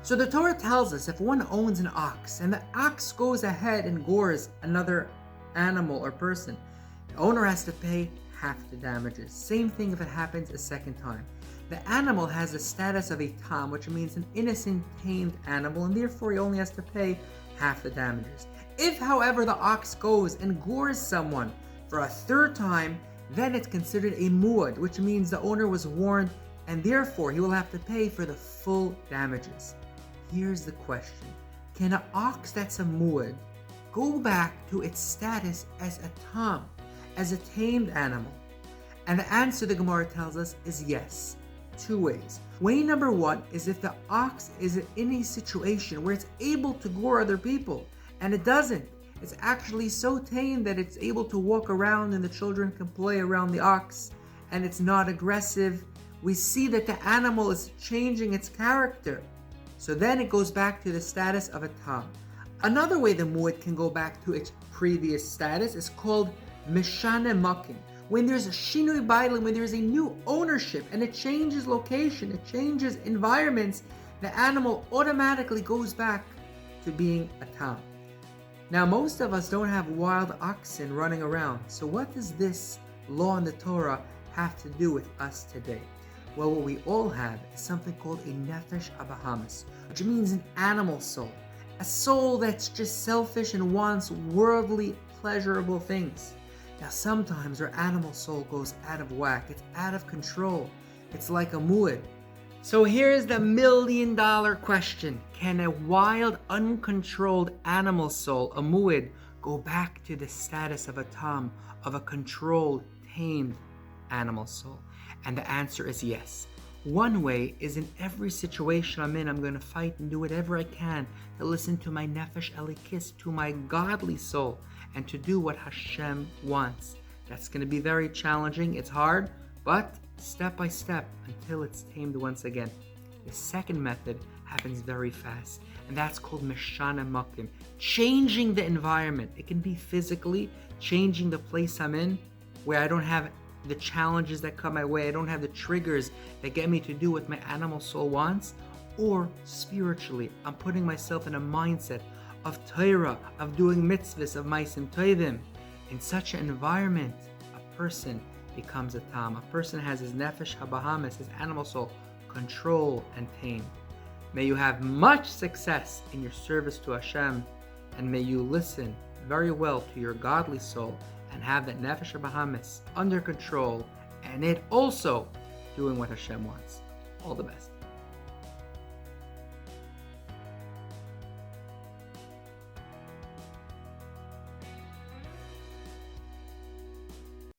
So the Torah tells us if one owns an ox and the ox goes ahead and gores another animal or person, the owner has to pay half the damages. Same thing if it happens a second time. The animal has the status of a tam, which means an innocent tamed animal, and therefore he only has to pay half the damages. If, however, the ox goes and gores someone for a third time, then it's considered a muad, which means the owner was warned, and therefore he will have to pay for the full damages. Here's the question. Can an ox that's a muad go back to its status as a tam, as a tamed animal? And the answer, the Gemara tells us, is yes. Two ways. Way number one is if the ox is in a situation where it's able to gore other people, and it doesn't. It's actually so tame that it's able to walk around and the children can play around the ox, and it's not aggressive. We see that the animal is changing its character. So then it goes back to the status of a tam. Another way the muad can go back to its previous status is called mishane makim. When there's a shinui bailim, when there's a new ownership and it changes location, it changes environments, the animal automatically goes back to being a tam. Now, most of us don't have wild oxen running around. So what does this law in the Torah have to do with us today? Well, what we all have is something called a nefesh abahamis, which means an animal soul. A soul that's just selfish and wants worldly, pleasurable things. Now, sometimes our animal soul goes out of whack. It's out of control. It's like a muad. So here's the $1 million question. Can a wild, uncontrolled animal soul, a muad, go back to the status of a tam, of a controlled, tamed animal soul? And the answer is yes. One way is in every situation I'm in, I'm going to fight and do whatever I can to listen to my nefesh elikis, to my godly soul, and to do what Hashem wants. That's going to be very challenging. It's hard, but step by step until it's tamed once again. The second method happens very fast, and that's called mishane makim, changing the environment. It can be physically changing the place I'm in, where I don't have the challenges that come my way, I don't have the triggers that get me to do what my animal soul wants, or spiritually, I'm putting myself in a mindset of Torah, of doing mitzvahs, of ma'asim tovim. In such an environment, a person becomes a tam. A person has his nefesh habahamis, his animal soul, control and tamed. May you have much success in your service to Hashem, and may you listen very well to your godly soul and have that nefesh habahamis under control, and it also doing what Hashem wants. All the best.